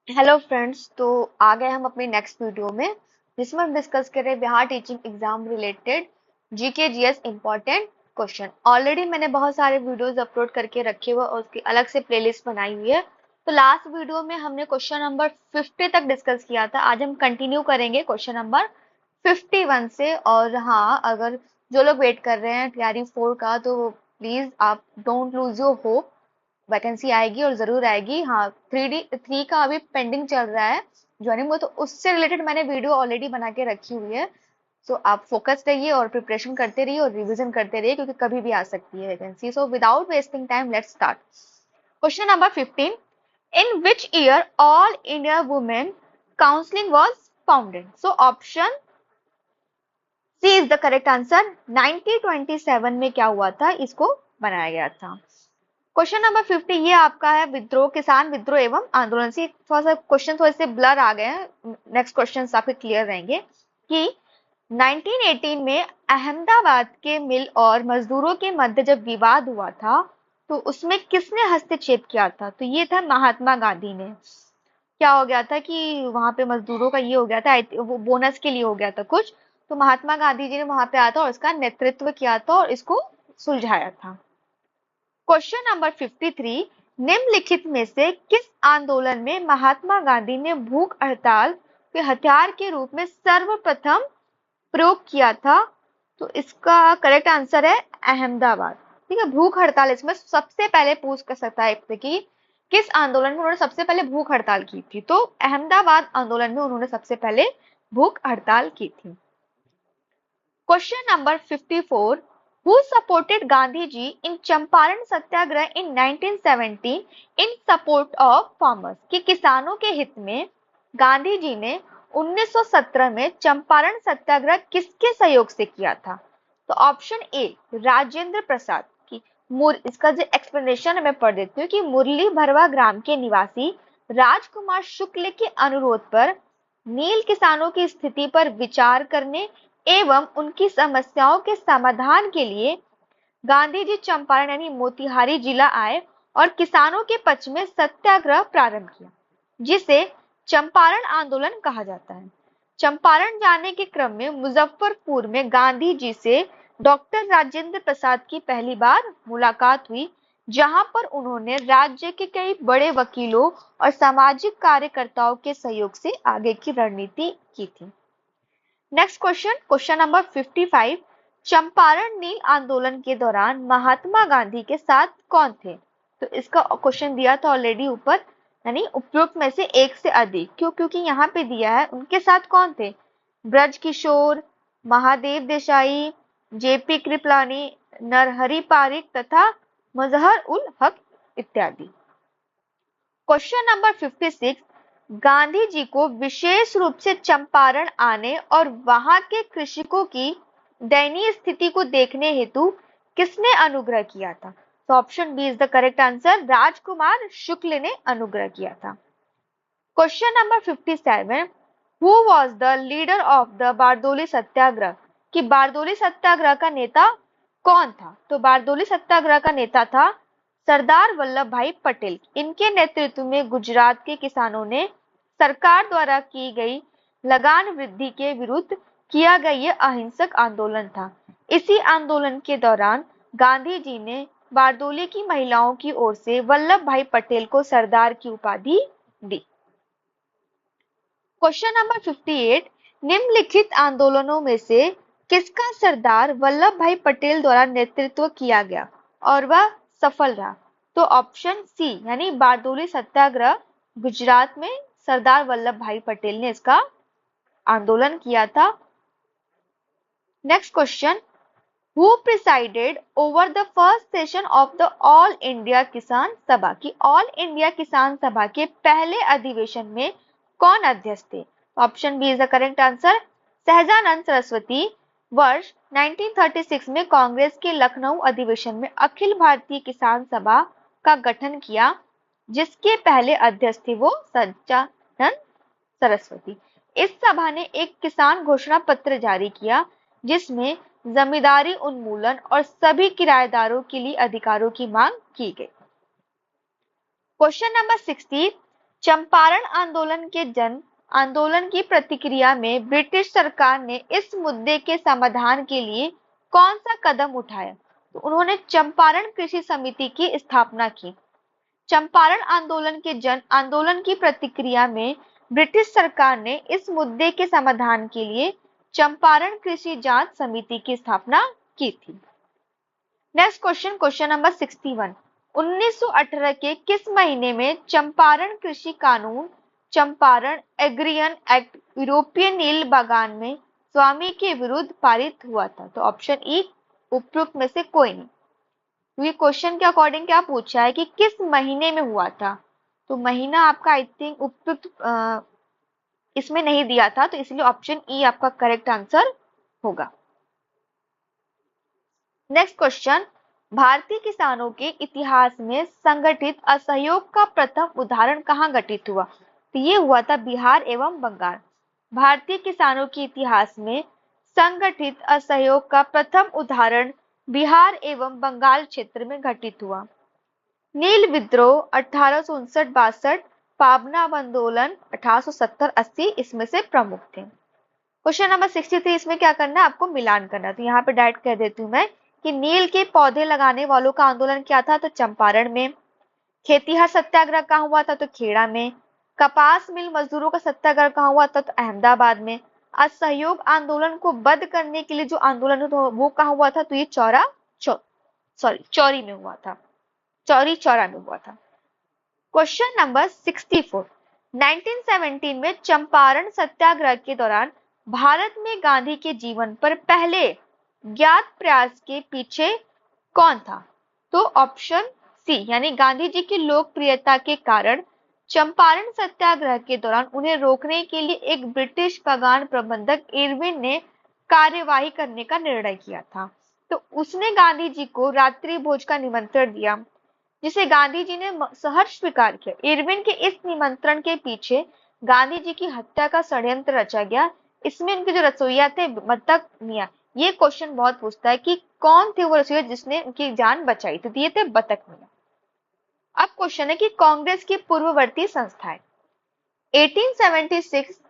Hello friends, तो आ गए हम अपनी नेक्स्ट वीडियो में जिसमें हम डिस्कस कर रहे हैं Bihar teaching exam related GK GS important question. Already मैंने बहुत सारे वीडियोस अपलोड करके रखे हुए और उसकी अलग से प्लेलिस्ट बनाई हुई है। तो लास्ट वीडियो में हमने क्वेश्चन नंबर 50 तक डिस्कस किया था। आज हम कंटिन्यू करेंगे क्वेश्चन नंबर 51 से। और हाँ, अगर जो लोग वेट कर रहे हैं टीआरई 4 का, तो प्लीज आप don't lose your hope. Vacancy आएगी और जरूर आएगी। हाँ, 3D 3 का अभी पेंडिंग चल रहा है ज्वाइनिंग में, तो उससे रिलेटेड मैंने वीडियो ऑलरेडी बना के रखी हुई है। सो आप फोकस रहिए और प्रिपरेशन करते रहिए और रिवीजन करते रहिए, क्योंकि कभी भी आ सकती है vacancy. So without wasting time let's start. Question number 15। In which year all India women counselling was founded? So option C is the correct answer. 1927 में क्या हुआ था, इसको बनाया गया था। क्वेश्चन नंबर 50 ये आपका है विद्रोह, किसान विद्रोह एवं आंदोलन से। थोड़ा सा क्वेश्चन थोड़े से ब्लर आ गए हैं, नेक्स्ट क्वेश्चन आपके क्लियर रहेंगे। कि 1918 में अहमदाबाद के मिल और मजदूरों के मध्य जब विवाद हुआ था, तो उसमें किसने हस्तक्षेप किया था? तो ये था महात्मा गांधी ने। क्या हो गया था कि वहां पे मजदूरों का ये हो गया था, वो बोनस के लिए हो गया था कुछ। तो महात्मा गांधी जी ने वहां पे आया था और इसका नेतृत्व किया था और इसको सुलझाया था। Question number 53। निम्नलिखित में से किस आंदोलन में महात्मा गांधी ने भूख हड़ताल के हथियार के रूप में सर्वप्रथम प्रयोग किया था? तो इसका करेक्ट आंसर है अहमदाबाद। ठीक है, भूख हड़ताल इसमें सबसे पहले पूछ कर सकता है कि किस आंदोलन में उन्होंने सबसे पहले भूख हड़ताल की थी। तो अहमदाबाद आंदोलन में उन्होंने सबसे पहले भूख हड़ताल की थी। Question number 54. Who supported Gandhi ji in Champaran Satyagraha in 1917 in support of farmers? कि किसानों के हित में गांधी जी ने 1917 में चंपारण सत्याग्रह किसके सहयोग से किया था? तो ऑप्शन ए राजेंद्र प्रसाद की। इसका जो एक्सप्लेनेशन है मैं पढ़ देती हूँ कि मुरली भरवा ग्राम के निवासी राजकुमार शुक्ल के अनुरोध पर नील किसानों की स्थिति पर विचार करने एवं उनकी समस्याओं के समाधान के लिए गांधी जी चंपारण यानी मोतिहारी जिला आए और किसानों के पक्ष में सत्याग्रह प्रारंभ किया, जिसे चंपारण आंदोलन कहा जाता है। चंपारण जाने के क्रम में मुजफ्फरपुर में गांधी जी से डॉक्टर राजेंद्र प्रसाद की पहली बार मुलाकात हुई, जहां पर उन्होंने राज्य के कई बड़े वकीलों और सामाजिक कार्यकर्ताओं के सहयोग से आगे की रणनीति की थी। Next question, question number 55। Champaran नील आंदोलन के दौरान महात्मा गांधी के साथ कौन थे? तो इसका क्वेश्चन दिया था ऑलरेडी ऊपर, यानी उपयुक्त में से एक से अधिक। क्यों? क्योंकि यहाँ पे दिया है उनके साथ कौन थे। ब्रज किशोर, महादेव देसाई, जेपी कृपलानी, नरहरि पारिक तथा मजहर उल हक इत्यादि। Question number 56। गांधी जी को विशेष रूप से चंपारण आने और वहां के कृषकों की दयनीय स्थिति को देखने हेतु किसने अनुग्रह किया था? तो option B is the correct answer. Rajkumar Shukla ने अनुग्रह किया था। Question number 57। Who was the leader of the Bardoli Satyagraha? कि बारदोली सत्याग्रह का नेता कौन था? तो बारदोली सत्याग्रह का नेता था सरदार वल्लभ भाई पटेल। इनके नेतृत्व में गुजरात के किसानों ने सरकार द्वारा की गई लगान वृद्धि के विरुद्ध किया गया यह अहिंसक आंदोलन था। इसी आंदोलन के दौरान गांधी जी ने बारदोली की महिलाओं की ओर से वल्लभ भाई पटेल को सरदार की उपाधि दी। Question number 58। निम्नलिखित आंदोलनों में से किसका सरदार वल्लभ भाई पटेल द्वारा नेतृत्व किया गया और वह सफल रहा? तो ऑप्शन सी यानी बारदोली सत्याग्रह गुजरात में सरदार वल्लभ भाई पटेल ने इसका आंदोलन किया था। Next question, who presided over the first session of the all India किसान सभा? की ऑल इंडिया किसान सभा के पहले अधिवेशन में कौन अध्यक्ष थे? Option B is the correct answer. Sahajanand Saraswati वर्ष 1936 में कांग्रेस के लखनऊ अधिवेशन में अखिल भारतीय किसान सभा का गठन किया, जिसके पहले अध्यक्ष थे वो सच्चानंद सरस्वती। इस सभा ने एक किसान घोषणा पत्र जारी किया, जिसमें जमींदारी उन्मूलन और सभी किराएदारों के लिए अधिकारों की मांग की गई। Question number 60। चंपारण आंदोलन के जन आंदोलन की प्रतिक्रिया में ब्रिटिश सरकार ने इस मुद्दे के समाधान के लिए कौन सा कदम उठाया? तो उन्होंने चंपारण कृषि समिति की स्थापना की। चंपारण आंदोलन के जन आंदोलन की प्रतिक्रिया में ब्रिटिश सरकार ने इस मुद्दे के समाधान के लिए चंपारण कृषि जांच समिति की स्थापना की थी। Next question, question number 61। 1918 के किस महीने में चंपारण कृषि कानून, चंपारण एग्रियन एक्ट यूरोपियन नील बागान में स्वामी के विरुद्ध पारित हुआ था? तो ऑप्शन ई उपयुक्त में से कोई नहीं। तो ये क्वेश्चन के अकॉर्डिंग क्या पूछा है कि किस महीने में हुआ था? तो महीना आपका आई थिंक उपयुक्त इसमें नहीं दिया था, तो इसलिए ऑप्शन ई आपका करेक्ट आंसर होगा। नेक्स्ट क्वेश्चन, भारतीय किसानों के इतिहास में संगठित असहयोग का प्रथम उदाहरण कहाँ घटित हुआ? तो ये हुआ था बिहार एवं बंगाल। भारतीय किसानों के इतिहास में संगठित असहयोग का प्रथम उदाहरण बिहार एवं बंगाल क्षेत्र में घटित हुआ। नील विद्रोह 1859-62, पाबना आंदोलन 1870-80 इसमें से प्रमुख थे। क्वेश्चन नंबर 63, इसमें क्या करना है आपको मिलान करना। तो यहाँ पे डायरेक्ट कह देती हूँ मैं कि नील के पौधे लगाने वालों का आंदोलन क्या था? तो चंपारण में। खेतिहर सत्याग्रह कहाँ हुआ था? तो खेड़ा में। कपास मिल मजदूरों का सत्याग्रह कहाँ हुआ था? तो अहमदाबाद में। असहयोग आंदोलन को बंद करने के लिए जो आंदोलन वो कहाँ हुआ था? तो ये चौरी में हुआ था। चौरी चौरा में हुआ था। Question number 64। 1917 में चंपारण सत्याग्रह के दौरान भारत में गांधी के जीवन पर पहले ज्ञात प्रयास के पीछे कौन था? तो ऑप्शन सी, यानी गांधी जी की लोकप्रियता के कारण चंपारण सत्याग्रह के दौरान उन्हें रोकने के लिए एक ब्रिटिश बागान प्रबंधक इरविन ने कार्यवाही करने का निर्णय किया था। तो उसने गांधी जी को रात्रि भोज का निमंत्रण दिया, जिसे गांधी जी ने सहर्ष स्वीकार किया। इरविन के इस निमंत्रण के पीछे गांधी जी की हत्या का षड्यंत्र रचा गया। इसमें उनके जो रसोइया थे बतख मियां, ये क्वेश्चन बहुत पूछता है कि कौन थे वो रसोइया जिसने उनकी जान बचाई? तो ये थे बतख मियां। अब क्वेश्चन है कि कांग्रेस की पूर्ववर्ती संस्थाएं। 1876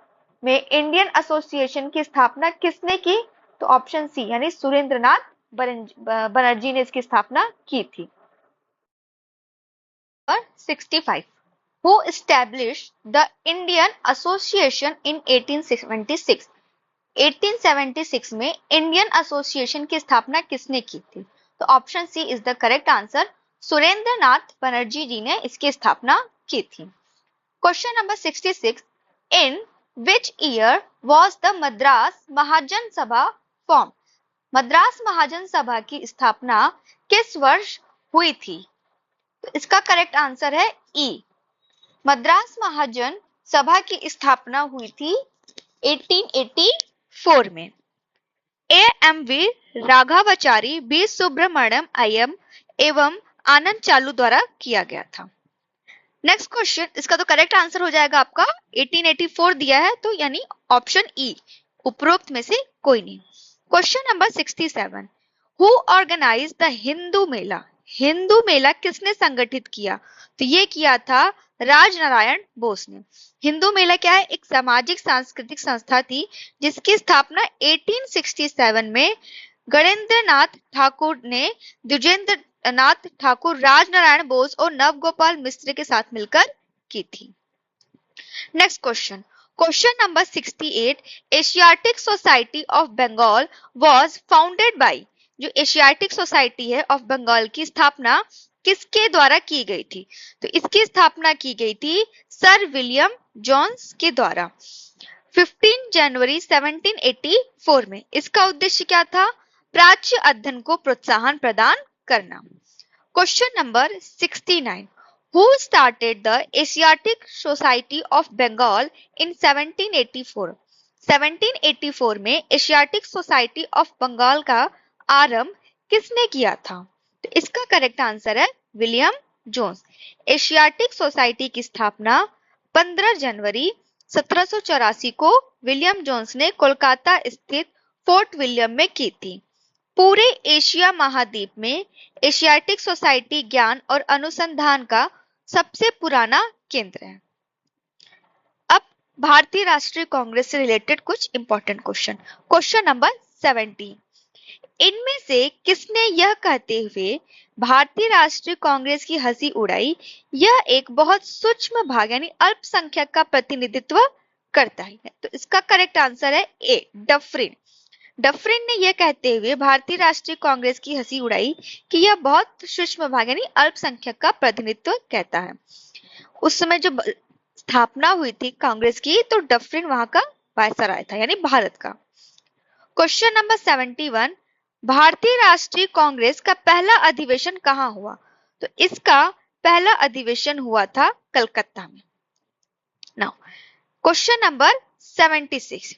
में इंडियन एसोसिएशन की स्थापना किसने की? तो ऑप्शन सी, यानी सुरेंद्रनाथ बनर्जी ने इसकी स्थापना की थी। 65. Who established the Indian Association in 1876? 1876 में इंडियन एसोसिएशन की स्थापना किसने की थी? तो option C is the correct answer. Surendranath Banerjee ji ने इसकी स्थापना की थी। Question number 66। In which year was the Madras Mahajan Sabha form? Madras Mahajan सभा की स्थापना किस वर्ष हुई थी? तो इसका करेक्ट आंसर है ई। मद्रास महाजन सभा की स्थापना हुई थी 1884 में। A.M.V. राघवाचारी, बी सुब्रमण्यम अय्यर एवं आनंद चालू द्वारा किया गया था। नेक्स्ट क्वेश्चन, इसका तो करेक्ट आंसर हो जाएगा आपका 1884 दिया है, तो यानी ऑप्शन ई, उपरोक्त में से कोई नहीं। Question number 67। Who organize the Hindu Mela? Hindu Mela किसने संगठित किया? तो ये किया था राजनारायण बोस ने। हिंदू मेला क्या है? एक सामाजिक सांस्कृतिक संस्था थी जिसकी स्थापना 1867 में गणेंद्र नाथ ठाकुर ने द्विजेंद्र नाथ ठाकुर, राजनारायण बोस और नवगोपाल मिश्र के साथ मिलकर की थी। Next question, question number 68। Asiatic Society of Bengal was founded by? जो एशियाटिक सोसाइटी है ऑफ बंगाल की स्थापना किसके द्वारा की गई थी? तो इसकी स्थापना की गई थी सर विलियम जोन्स के द्वारा 15 जनवरी 1784 में। इसका उद्देश्य क्या था? प्राच्य अध्ययन को प्रोत्साहन प्रदान करना। Question number 69। Who started the Asiatic Society of Bengal in 1784? 1784 में एशियाटिक सोसाइटी ऑफ बंगाल का आरंभ किसने किया था? तो इसका करेक्ट आंसर है विलियम जोन्स। एशियाटिक सोसाइटी की स्थापना 15 जनवरी 1784 को विलियम जोन्स ने कोलकाता स्थित फोर्ट विलियम में की थी। पूरे एशिया महाद्वीप में एशियाटिक सोसाइटी ज्ञान और अनुसंधान का सबसे पुराना केंद्र है। भारतीय राष्ट्रीय कांग्रेस से रिलेटेड कुछ इंपॉर्टेंट क्वेश्चन। क्वेश्चन नंबर 70, इनमें से किसने यह कहते हुए भारतीय राष्ट्रीय कांग्रेस की हंसी उड़ाई, यह एक बहुत सूक्ष्म भाग यानी अल्पसंख्यक का प्रतिनिधित्व करता है? तो इसका करेक्ट आंसर है ए, डफरिन। डफरिन ने यह कहते हुए भारतीय राष्ट्रीय कांग्रेस की हंसी उड़ाई कि यह बहुत सूक्ष्म भाग यानी अल्पसंख्यक का प्रतिनिधित्व कहता है। उस समय जो स्थापना हुई थी कांग्रेस की, तो डफरिन वहां का वायसराय था यानी भारत का। क्वेश्चन नंबर 71, भारतीय राष्ट्रीय कांग्रेस का पहला अधिवेशन कहाँ हुआ? तो इसका पहला अधिवेशन हुआ था कलकत्ता में। Now question number 76,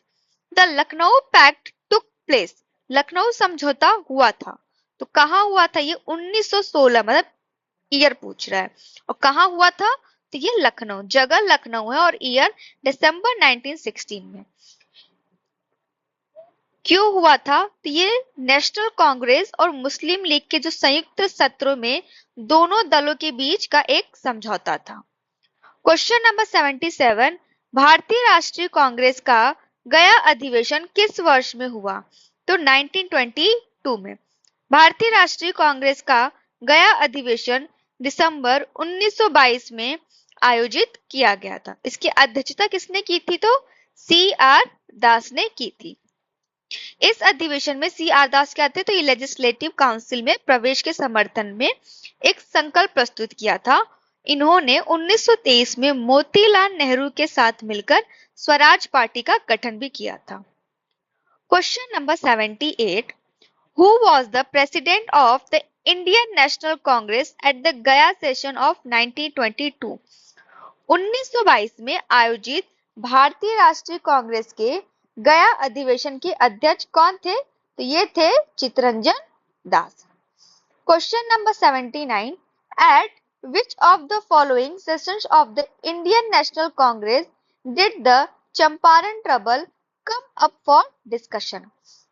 the Lucknow pact took place, Lucknow समझौता हुआ था, तो कहाँ हुआ था? ये 1916, मतलब ईयर पूछ रहा है, और कहाँ हुआ था? तो ये लखनऊ, जगह लखनऊ है, और ईयर दिसंबर 1916 में। क्यों हुआ था? तो ये नेशनल कांग्रेस और मुस्लिम लीग के जो संयुक्त सत्रों में दोनों दलों के बीच का एक समझौता था। क्वेश्चन नंबर 77, भारतीय राष्ट्रीय कांग्रेस का गया अधिवेशन किस वर्ष में हुआ? तो 1922 में। भारतीय राष्ट्रीय कांग्रेस का गया अधिवेशन दिसंबर 1922 में आयोजित किया गया था। इसकी अध्यक्षता किसने की थी? तो सी आर दास ने की थी। इस अधिवेशन में सी आर दास क्या थे? तो ये लेजिस्लेटिव काउंसिल में प्रवेश के समर्थन में एक संकल्प प्रस्तुत किया था। इन्होंने 1923 में मोतीलाल नेहरू के साथ मिलकर स्वराज पार्टी का गठन भी किया था। Question number 78, who was the president of the Indian National Congress at the गया सेशन ऑफ 1922? 1922 में आयोजित भारतीय राष्ट्रीय कांग्रेस के गया अधिवेशन के अध्यक्ष कौन थे? तो ये थे Chittaranjan Das. Question number 79, at which of the following sessions of the Indian National Congress did the Champaran trouble come up for discussion?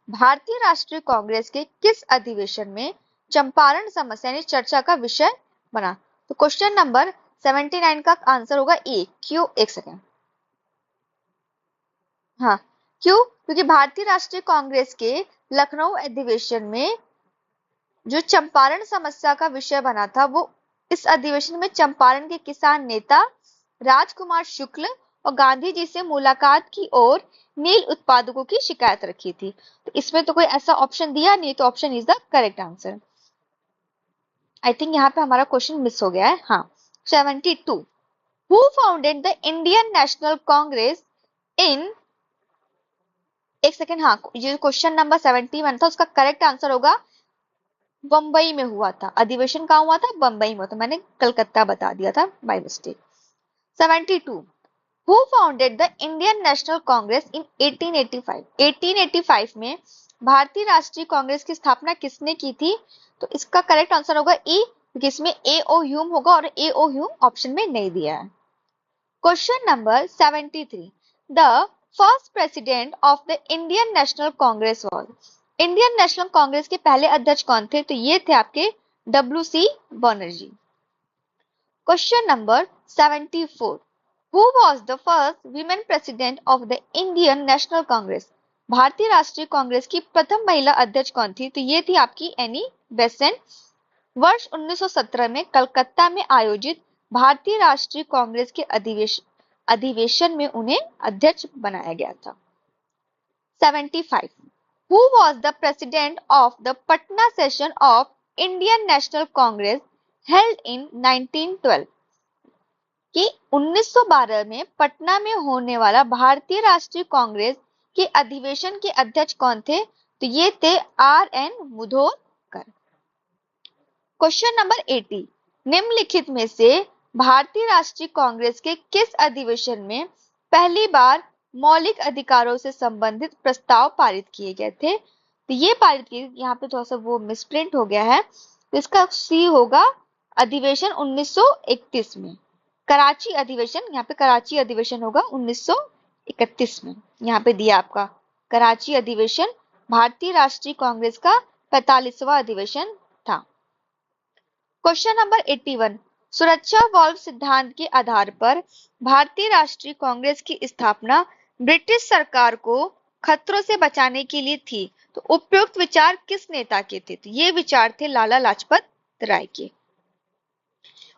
भारतीय राष्ट्रीय कांग्रेस के किस अधिवेशन में चंपारण समस्या यानी चर्चा का विषय बना? तो क्वेश्चन नंबर 79 का आंसर होगा ए, क्यों? एक सेकेंड, हाँ, क्यों? क्योंकि भारतीय राष्ट्रीय कांग्रेस के लखनऊ अधिवेशन में जो चंपारण समस्या का विषय बना था, वो इस अधिवेशन में चंपारण के किसान नेता राजकुमार शुक्ल और गांधी जी से मुलाकात की और नील उत्पादकों की शिकायत रखी थी। तो इसमें तो कोई ऐसा ऑप्शन दिया नहीं, तो option is the correct answer. I think यहाँ पे हमारा क्वेश्चन मिस हो गया है। हाँ, 72, who founded the Indian National Congress in, एक सेकेंड, हाँ, ये क्वेश्चन नंबर 71 था, उसका करेक्ट आंसर होगा बंबई में हुआ था। अधिवेशन कहाँ हुआ था? बंबई में हुआ था। मैंने कलकत्ता बता दिया था by mistake. 72, who founded the Indian National Congress in 1885? 1885 में भारतीय राष्ट्रीय कांग्रेस की स्थापना किसने की थी? तो इसका करेक्ट आंसर होगा ई, क्योंकि इसमें ए ओ ह्यूम होगा और ए ओ ह्यूम ऑप्शन में नहीं दिया है। Question number 73, the first president of the Indian National Congress was? Indian National Congress के पहले अध्यक्ष कौन थे? तो ये थे आपके W C. Banerjee. Question number 74, who was the first women president of the Indian National Congress? भारतीय राष्ट्रीय कांग्रेस की प्रथम महिला अध्यक्ष कौन थी? तो ये थी आपकी एनी बेसेंट। वर्ष 1917 में कलकत्ता में आयोजित भारतीय राष्ट्रीय कांग्रेस के अधिवेशन में उन्हें अध्यक्ष बनाया गया था। 75, who was the president of the Patna session of Indian National Congress held in 1912? कि 1912 में पटना में होने वाला भारतीय राष्ट्रीय कांग्रेस के अधिवेशन के अध्यक्ष कौन थे? तो ये थे R N Mudholkar. Question number 80, निम्नलिखित में से भारतीय राष्ट्रीय कांग्रेस के किस अधिवेशन में पहली बार मौलिक अधिकारों से संबंधित प्रस्ताव पारित किए गए थे? तो ये पारित किए, यहाँ पे थोड़ा सा वो मिसप्रिंट हो गया है, तो इसका सी होगा अधिवेशन 1931 में। कराची अधिवेशन, यहाँ पे कराची अधिवेशन होगा 1931 में। यहाँ पे दिया आपका कराची अधिवेशन भारतीय राष्ट्रीय कांग्रेस का 45वां अधिवेशन था। क्वेश्चन नंबर 81, सुरक्षा वाल्व सिद्धांत के आधार पर भारतीय राष्ट्रीय कांग्रेस की स्थापना ब्रिटिश सरकार को खतरों से बचाने के लिए थी। तो उपयुक्त विचार किस नेता के थे? तो ये विचार थे लाला लाजपत राय के।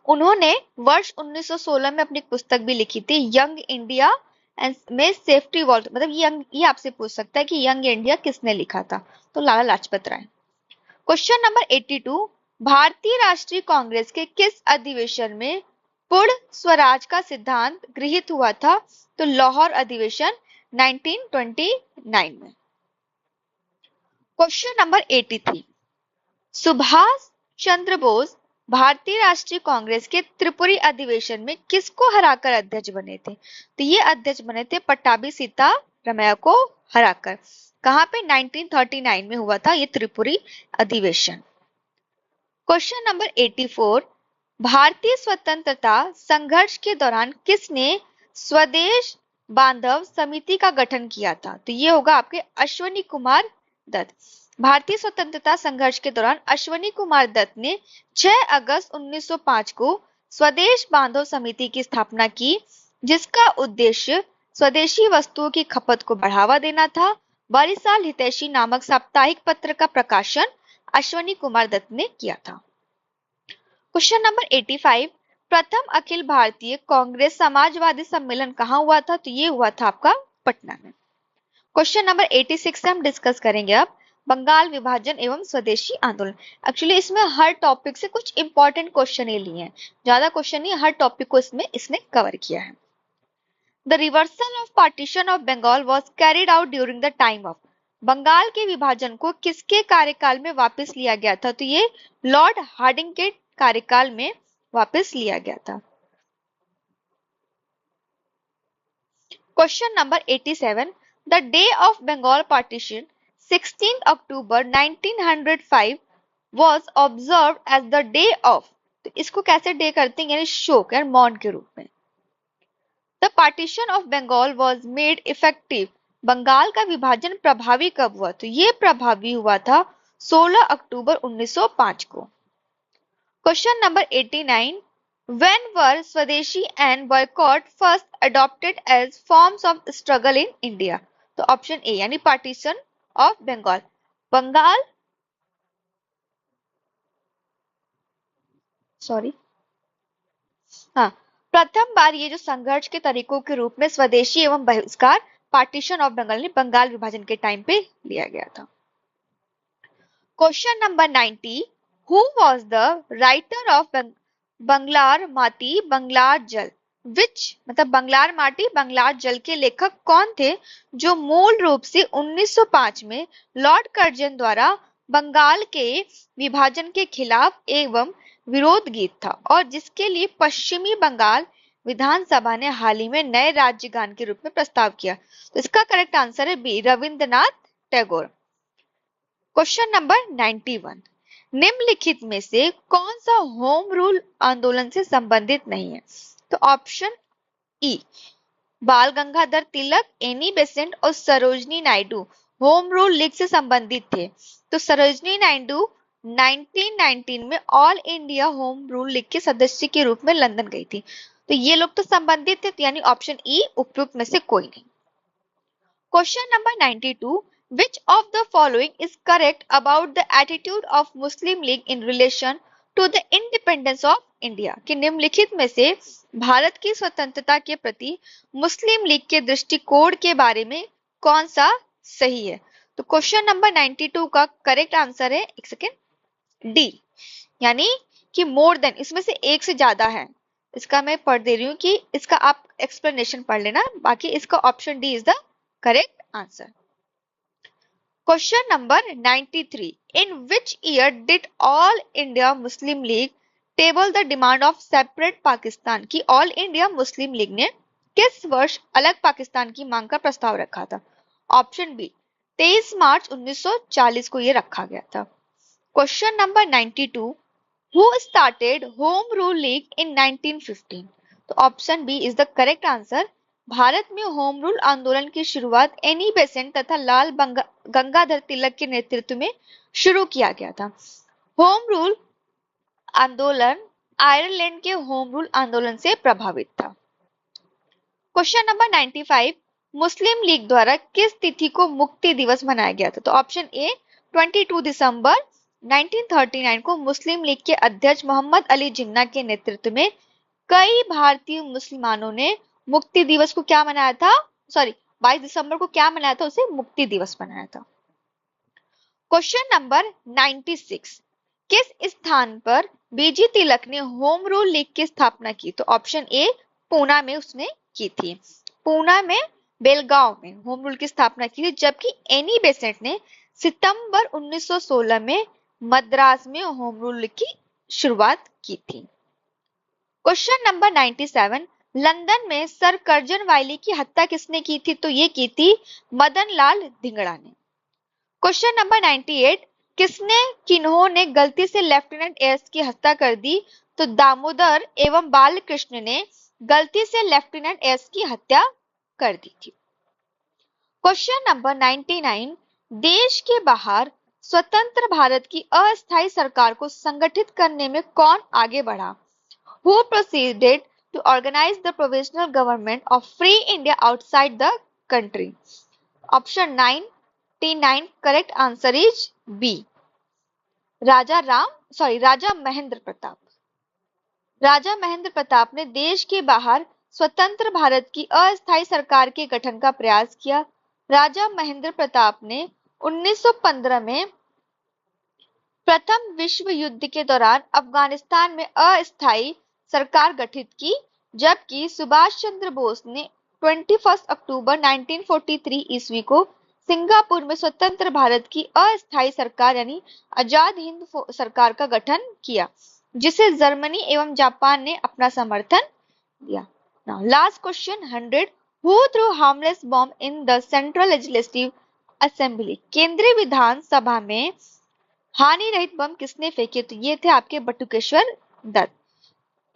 उन्होंने वर्ष 1916 में अपनी एक पुस्तक भी लिखी थी, यंग इंडिया में सेफ्टी वॉल्व। मतलब ये आपसे पूछ सकता है कि यंग इंडिया किसने लिखा था? तो लाला लाजपत राय। क्वेश्चन नंबर 82, भारतीय राष्ट्रीय कांग्रेस के किस अधिवेशन में पूर्ण स्वराज का सिद्धांत गृहीत हुआ था? तो लाहौर अधिवेशन 1929 में। क्वेश्चन नंबर 83, सुभाष चंद्र बोस भारतीय राष्ट्रीय कांग्रेस के त्रिपुरी अधिवेशन में किसको हराकर अध्यक्ष बने थे? तो ये अध्यक्ष बने थे पट्टाभी सीतारामैया को हराकर। कहां पे? 1939 में हुआ था ये त्रिपुरी अधिवेशन। क्वेश्चन नंबर 84, भारतीय स्वतंत्रता संघर्ष के दौरान किसने स्वदेश बांधव समिति का गठन किया था? तो ये होगा आपके अश्वनी कुमार दत्त। भारतीय स्वतंत्रता संघर्ष के दौरान अश्वनी कुमार दत्त ने 6 अगस्त 1905 को स्वदेश बांधव समिति की स्थापना की, जिसका उद्देश्य स्वदेशी वस्तुओं की खपत को बढ़ावा देना था। बरिसाल हितैषी नामक साप्ताहिक पत्र का प्रकाशन अश्वनी कुमार दत्त ने किया था। क्वेश्चन नंबर 85, प्रथम अखिल भारतीय कांग्रेस समाजवादी सम्मेलन कहां हुआ था? तो ये हुआ था आपका पटना में। क्वेश्चन नंबर 86 से हम डिस्कस करेंगे अब बंगाल विभाजन एवं स्वदेशी आंदोलन। एक्चुअली इसमें हर टॉपिक से कुछ इंपॉर्टेंट क्वेश्चन ये लिए हैं, ज्यादा क्वेश्चन नहीं, हर टॉपिक को इसने कवर किया है। The reversal of partition of Bengal was carried out during the time of. Bengal के विभाजन को किसके कार्यकाल में वापस लिया गया था? तो ये लॉर्ड हार्डिंग के कार्यकाल में वापस लिया गया था। Question number 87, the day of Bengal partition 16 October 1905 was observed as the day of। तो इसको कैसे डे करते हैं? यानी शोक या मौन के रूप में। The partition of Bengal was made effective। Bengal का विभाजन प्रभावी कब हुआ? तो ये प्रभावी हुआ था 16 अक्टूबर 1905 को। क्वेश्चन नंबर 89, when were स्वदेशी and boycott first adopted as forms of struggle in India? तो ऑप्शन ए यानी पार्टीशन ऑफ बंगाल। बंगाल प्रथम बार ये जो संघर्ष के तरीकों के रूप में स्वदेशी एवं बहिष्कार पार्टीशन ऑफ बंगाल बंगाल विभाजन के टाइम पे लिया गया था। Question number 90, who was the writer of Banglar Mati Banglar जल? विच मतलब बंगलार माटी बंगलार जल के लेखक कौन थे, जो मूल रूप से 1905 में लॉर्ड कर्जन द्वारा बंगाल के विभाजन के खिलाफ एवं विरोध गीत था और जिसके लिए पश्चिमी बंगाल विधानसभा ने हाल ही में नए राज्य गान के रूप में प्रस्ताव किया? तो इसका करेक्ट आंसर है B, Rabindranath Tagore. Question number 91, निम्नलिखित में से कौन सा होम रूल आंदोलन से संबंधित नहीं है? तो ऑप्शन ई, बाल गंगाधर तिलक, एनी बेसेंट और Sarojini Naidu home rule league से संबंधित थे। तो सरोजनी नायडू 1919 में all India home rule league के सदस्य के रूप में लंदन गई थी। तो ये लोग तो संबंधित थे, यानी ऑप्शन ई उपयुक्त में से कोई नहीं। Question number 92, which of the following is correct about the attitude of Muslim League in relation to the independence of India? कि निम्नलिखित में से भारत की स्वतंत्रता के प्रति मुस्लिम लीग के दृष्टिकोण के बारे में कौन सा सही है? तो क्वेश्चन नंबर 92 का करेक्ट आंसर है, एक सेकेंड, डी, यानी कि मोर देन, इसमें से एक से ज्यादा है। इसका मैं पढ़ दे रही हूँ कि इसका आप एक्सप्लेनेशन पढ़ लेना, बाकी इसका option D is the correct answer. Question number 93, in which year did All India Muslim League table the demand of separate Pakistan? की ऑल इंडिया मुस्लिम लीग ने किस वर्ष अलग पाकिस्तान की मांग का प्रस्ताव रखा था? ऑप्शन बी, 23 मार्च 1940 को ये रखा गया था। Question number 92, who started Home Rule League in 1915? तो option B is the correct answer. Bharat में होम रूल आंदोलन की शुरुआत एनी बेसेंट तथा लाल गंगाधर तिलक के नेतृत्व में शुरू किया गया था। होम रूल आंदोलन आयरलैंड के होम रूल आंदोलन से प्रभावित था। क्वेश्चन नंबर 95, मुस्लिम लीग द्वारा किस तिथि को मुक्ति दिवस मनाया गया था? तो ऑप्शन ए 22 दिसंबर 1939 को मुस्लिम लीग के अध्यक्ष मोहम्मद अली जिन्ना के नेतृत्व में कई भारतीय मुसलमानों ने मुक्ति दिवस को क्या मनाया था? 22 दिसंबर को क्या मनाया था? उसे मुक्ति दिवस मनाया था। क्वेश्चन नंबर 96, किस स्थान पर बीजी तिलक ने होम रूल लीग की स्थापना की? तो ऑप्शन ए पूना में उसने की थी। पूना में बेलगांव में होम रूल की स्थापना की थी, जबकि एनी बेसेंट ने सितंबर 1916 में मद्रास में होम रूल की शुरुआत की थी। क्वेश्चन नंबर 97, लंदन में सर कर्जन वाइली की हत्या किसने की थी? तो ये की थी मदन लाल धिंगड़ा ने। क्वेश्चन नंबर 98, किन्होंने गलती से लेफ्टिनेंट एस की हत्या कर दी? तो दामोदर एवं बालकृष्ण ने गलती से लेफ्टिनेंट एस की हत्या कर दी थी। क्वेश्चन नंबर 99, देश के बाहर स्वतंत्र भारत की अस्थायी सरकार को संगठित करने में कौन आगे बढ़ा? Who proceeded to organize the provisional government of free India outside the country? Option 99, correct answer is B. राजा महेंद्र प्रताप। राजा महेंद्र प्रताप ने देश के बाहर स्वतंत्र भारत की अस्थायी सरकार के गठन का प्रयास किया। राजा महेंद्र प्रताप ने 1915 में प्रथम विश्व युद्ध के दौरान अफगानिस्तान में अस्थायी सरकार गठित की, जबकि सुभाष चंद्र बोस ने 21 अक्टूबर 1943 ईस्वी को सिंगापुर में स्वतंत्र भारत की अस्थायी सरकार यानी आजाद हिंद सरकार का गठन किया, जिसे जर्मनी एवं जापान ने अपना समर्थन दिया। Now, last question 100, who threw harmless bomb in the Central Legislative Assembly? केंद्रीय विधान सभा में हानि रहित बम किसने फेंके? तो ये थे आपके बटुकेश्वर दत्त।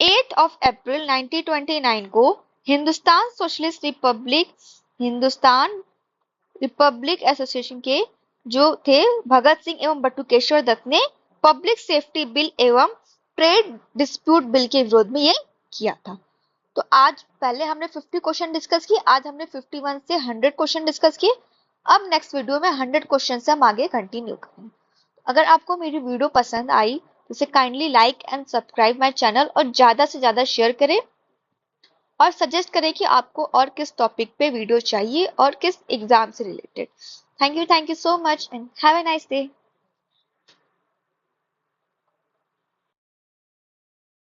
8 अप्रैल 1929 को हिंदुस्तान सोशलिस्ट रिपब्लिक एसोसिएशन के जो थे भगत सिंह एवं बटुकेश्वर दत्त ने पब्लिक सेफ्टी बिल एवं ट्रेड डिस्प्यूट बिल के विरोध में ये किया था। तो आज पहले हमने 50 क्वेश्चन डिस्कस किए, आज हमने 51 से 100 क्वेश्चन डिस्कस किए। अब नेक्स्ट वीडियो में 100 क्वेश्चन से हम आगे कंटिन्यू करेंगे। अगर आपको मेरी वीडियो पसंद आई तो इसे kindly like and subscribe my channel और ज्यादा से ज्यादा शेयर करें और सजेस्ट करें कि आपको और किस टॉपिक पे वीडियो चाहिए और किस एग्जाम से related. Thank you so much and have a nice day.